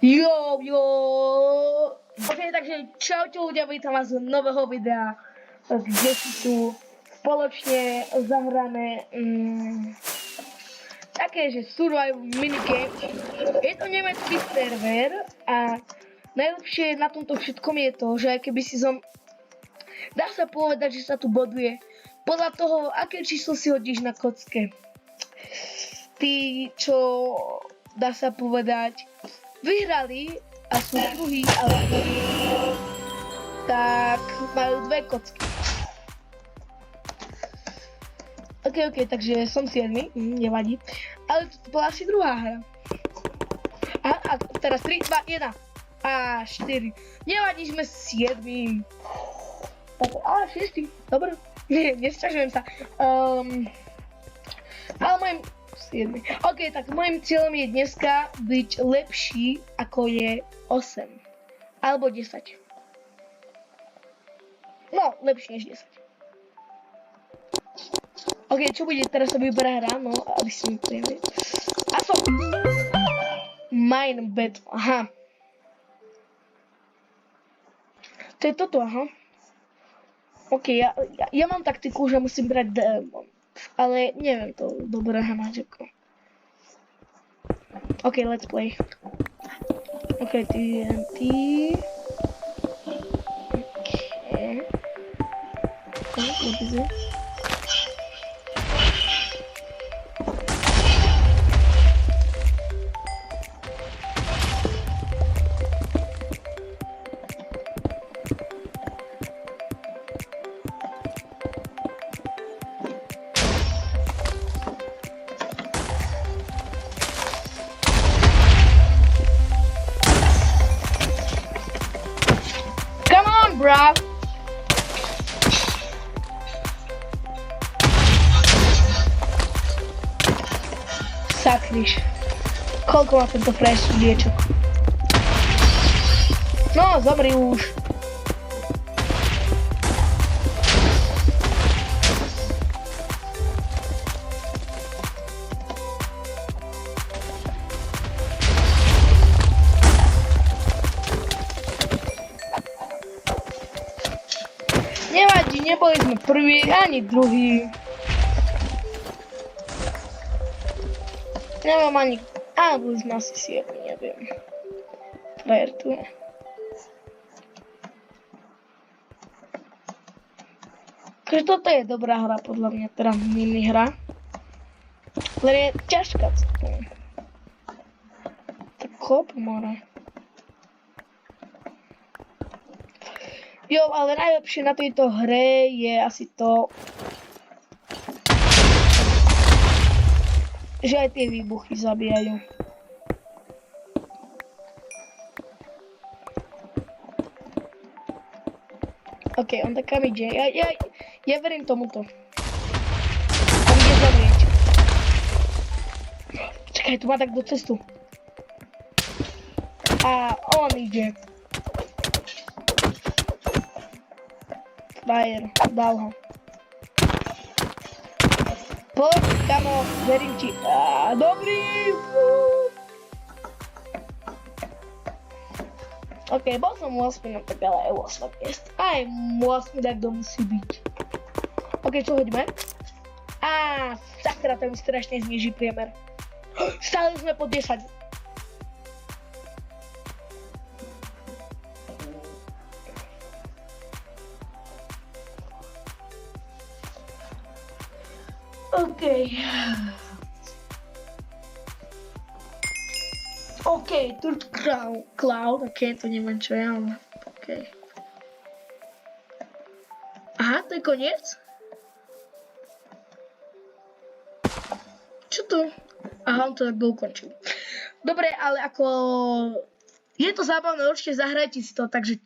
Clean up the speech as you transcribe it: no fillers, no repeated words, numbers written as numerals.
Jo. Ok, takže čaute ľudia, vítam vás z nového videa, kde si tu spoločne zahráme také, že survival minigame. Je to nemecký server a najlepšie na tomto všetkom je to, že keby si dá sa povedať, že sa tu boduje podľa toho, aké číslo si hodíš na kocke. Tí, čo dá sa povedať, vyhrali a sú druhí, ale tak majú 2 kocky. Ok, takže som 7, nevadí. Ale to bola asi druhá hra. A teraz 3, 2, 1 a 4. Nevadí, sme 7. Ale 6, dobre. Nesťažujem sa. Ale môjim 7. Ok, tak môjim cieľom je dneska byť lepší, ako je 8. Alebo 10. No, lepší než 10. Ok, čo bude teraz sa vyberá hra, no, aby si mi prijeli. A som Mine Battle, aha. To je toto, aha. Ok, ja mám taktiku, že musím brať démon. Ale neviem to dobre hnať ako. Ok, let's play. Ok, TNT. Ok. What is it? Bruh. Sakryš. Koľko má tento fresh diečok? No, zomri už. Nevadí, neboli sme prvý ani druhý. Nemám ani... Á, boli sme asi 7, neviem. Frajer tu je. Takže toto je dobrá hra, podľa mňa, teda mini hra. Len je ťažká. Tak hop, more. Jo, ale najlepšie na tejto hre je asi to, že aj tie výbuchy zabíjajú. Ok, on tak kam ide. Ja verím tomuto. On ide zomrieť. Čakaj, tu má tak do cestu. A on ide. Frajer, dal ho. Poď, kamo, verím ti. Dobrý! Ok, bol som 8, no tak ale aj 8 miest. Aj 8 tak to musí byť. Ok, čo hodíme? Sakra, to mi strašne zniží priemer. Stále sme po 10. Ok, Turd Cloud, ok, to neviem čo je, ale ok. Aha, to je koniec? Čo to? Aha, on to tak ukončil. Dobre, ale ako... Je to zábavné, určite zahrajte si to, takže